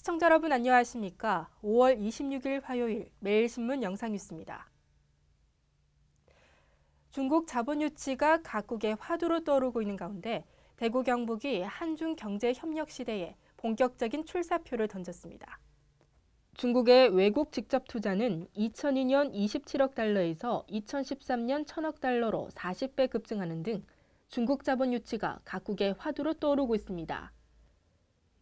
시청자 여러분 안녕하십니까? 5월 26일 화요일 매일신문 영상뉴스입니다. 중국 자본 유치가 각국의 화두로 떠오르고 있는 가운데 대구 경북이 한중 경제 협력 시대에 본격적인 출사표를 던졌습니다. 중국의 외국 직접 투자는 2002년 27억 달러에서 2013년 1000억 달러로 40배 급증하는 등 중국 자본 유치가 각국의 화두로 떠오르고 있습니다.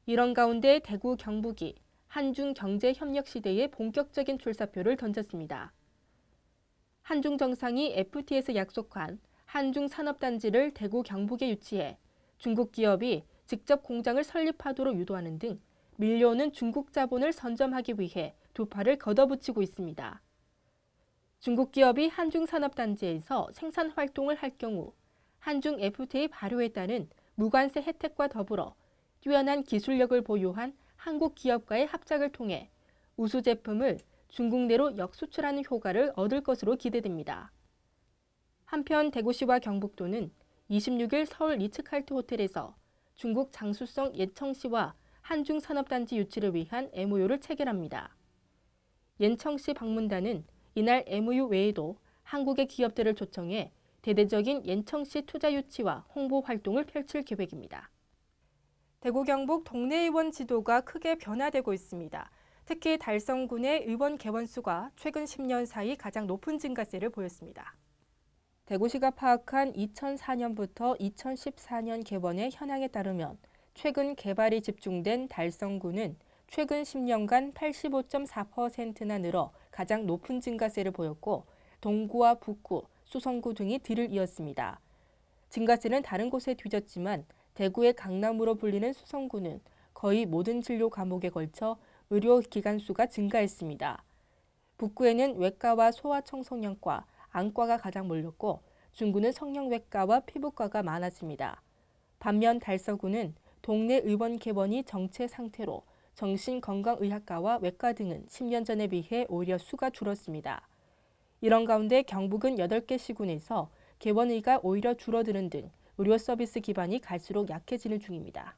이런 가운데 대구 경북이 한중 경제 협력 시대에 본격적인 출사표를 던졌습니다. 한중 정상이 FTA에서 약속한 한중 산업단지를 대구 경북에 유치해 중국 기업이 직접 공장을 설립하도록 유도하는 등 밀려오는 중국 자본을 선점하기 위해 두 팔을 걷어붙이고 있습니다. 중국 기업이 한중 산업단지에서 생산 활동을 할 경우 한중 FTA 발효에 따른 무관세 혜택과 더불어 뛰어난 기술력을 보유한 한국 기업과의 합작을 통해 우수 제품을 중국 내로 역수출하는 효과를 얻을 것으로 기대됩니다. 한편 대구시와 경북도는 26일 서울 리츠칼트 호텔에서 중국 장수성 옌청시와 한중 산업단지 유치를 위한 MOU를 체결합니다. 옌청시 방문단은 이날 MOU 외에도 한국의 기업들을 초청해 대대적인 옌청시 투자 유치와 홍보 활동을 펼칠 계획입니다. 대구 경북 동네 의원 지도가 크게 변화되고 있습니다. 특히 달성군의 의원 개원수가 최근 10년 사이 가장 높은 증가세를 보였습니다. 대구시가 파악한 2004년부터 2014년 개원의 현황에 따르면 최근 개발이 집중된 달성군은 최근 10년간 85.4%나 늘어 가장 높은 증가세를 보였고 동구와 북구, 수성구 등이 뒤를 이었습니다. 증가세는 다른 곳에 뒤졌지만 대구의 강남으로 불리는 수성구는 거의 모든 진료 과목에 걸쳐 의료기관 수가 증가했습니다. 북구에는 외과와 소아청소년과, 안과가 가장 몰렸고 중구는 성형외과와 피부과가 많았습니다. 반면 달서구는 동네 의원 개원이 정체 상태로 정신건강의학과와 외과 등은 10년 전에 비해 오히려 수가 줄었습니다. 이런 가운데 경북은 8개 시군에서 개원의가 오히려 줄어드는 등 의료 서비스 기반이 갈수록 약해지는 중입니다.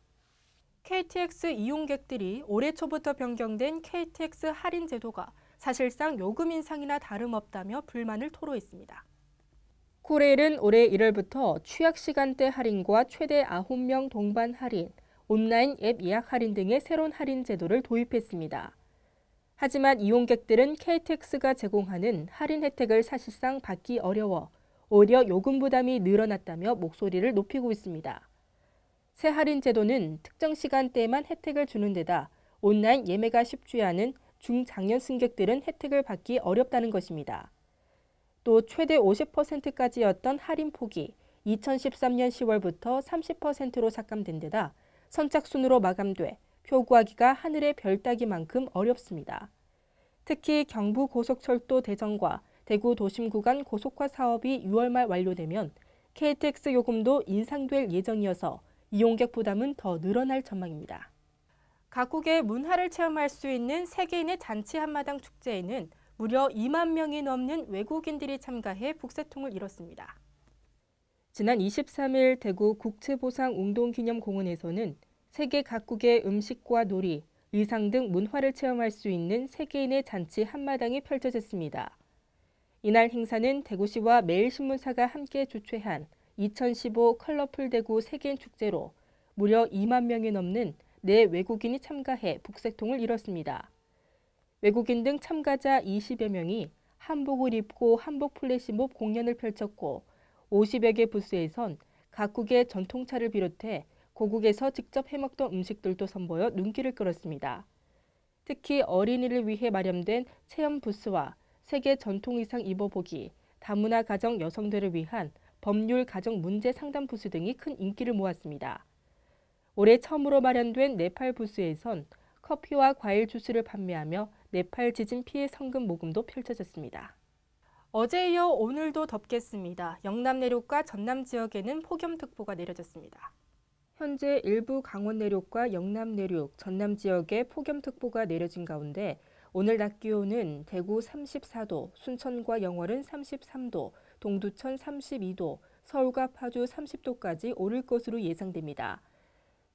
KTX 이용객들이 올해 초부터 변경된 KTX 할인 제도가 사실상 요금 인상이나 다름없다며 불만을 토로했습니다. 코레일은 올해 1월부터 취약 시간대 할인과 최대 9명 동반 할인, 온라인 앱 예약 할인 등의 새로운 할인 제도를 도입했습니다. 하지만 이용객들은 KTX가 제공하는 할인 혜택을 사실상 받기 어려워 오히려 요금 부담이 늘어났다며 목소리를 높이고 있습니다. 새 할인 제도는 특정 시간대에만 혜택을 주는 데다 온라인 예매가 쉽지 않은 중장년 승객들은 혜택을 받기 어렵다는 것입니다. 또 최대 50%까지였던 할인 폭이 2013년 10월부터 30%로 삭감된 데다 선착순으로 마감돼 표 구하기가 하늘의 별 따기만큼 어렵습니다. 특히 경부고속철도 대전과 대구 도심 구간 고속화 사업이 6월 말 완료되면 KTX 요금도 인상될 예정이어서 이용객 부담은 더 늘어날 전망입니다. 각국의 문화를 체험할 수 있는 세계인의 잔치 한마당 축제에는 무려 2만 명이 넘는 외국인들이 참가해 북새통을 이뤘습니다. 지난 23일 대구 국채보상운동기념공원에서는 세계 각국의 음식과 놀이, 의상 등 문화를 체험할 수 있는 세계인의 잔치 한마당이 펼쳐졌습니다. 이날 행사는 대구시와 매일신문사가 함께 주최한 2015 컬러풀 대구 세계인 축제로 무려 2만 명이 넘는 내 외국인이 참가해 북새통을 이뤘습니다. 외국인 등 참가자 20여 명이 한복을 입고 한복 플래시몹 공연을 펼쳤고 50여 개 부스에선 각국의 전통차를 비롯해 고국에서 직접 해먹던 음식들도 선보여 눈길을 끌었습니다. 특히 어린이를 위해 마련된 체험 부스와 세계 전통 의상 입어보기, 다문화 가정 여성들을 위한 법률 가정 문제 상담 부스 등이 큰 인기를 모았습니다. 올해 처음으로 마련된 네팔 부스에선 커피와 과일 주스를 판매하며 네팔 지진 피해 성금 모금도 펼쳐졌습니다. 어제에 이어 오늘도 덥겠습니다. 영남 내륙과 전남 지역에는 폭염특보가 내려졌습니다. 현재 일부 강원 내륙과 영남 내륙, 전남 지역에 폭염특보가 내려진 가운데 오늘 낮 기온은 대구 34도, 순천과 영월은 33도, 동두천 32도, 서울과 파주 30도까지 오를 것으로 예상됩니다.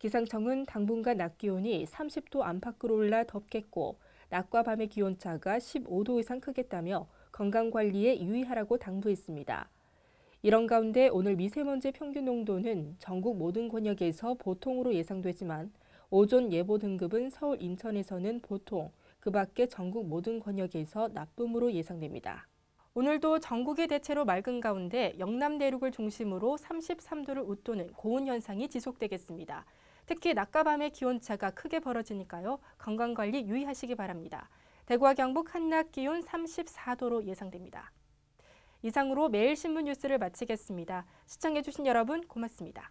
기상청은 당분간 낮 기온이 30도 안팎으로 올라 덥겠고 낮과 밤의 기온차가 15도 이상 크겠다며 건강관리에 유의하라고 당부했습니다. 이런 가운데 오늘 미세먼지 평균 농도는 전국 모든 권역에서 보통으로 예상되지만 오존 예보 등급은 서울, 인천에서는 보통, 그 밖에 전국 모든 권역에서 나쁨으로 예상됩니다. 오늘도 전국이 대체로 맑은 가운데 영남 내륙을 중심으로 33도를 웃도는 고온 현상이 지속되겠습니다. 특히 낮과 밤의 기온차가 크게 벌어지니까요. 건강관리 유의하시기 바랍니다. 대구와 경북 한낮 기온 34도로 예상됩니다. 이상으로 매일 신문 뉴스를 마치겠습니다. 시청해주신 여러분 고맙습니다.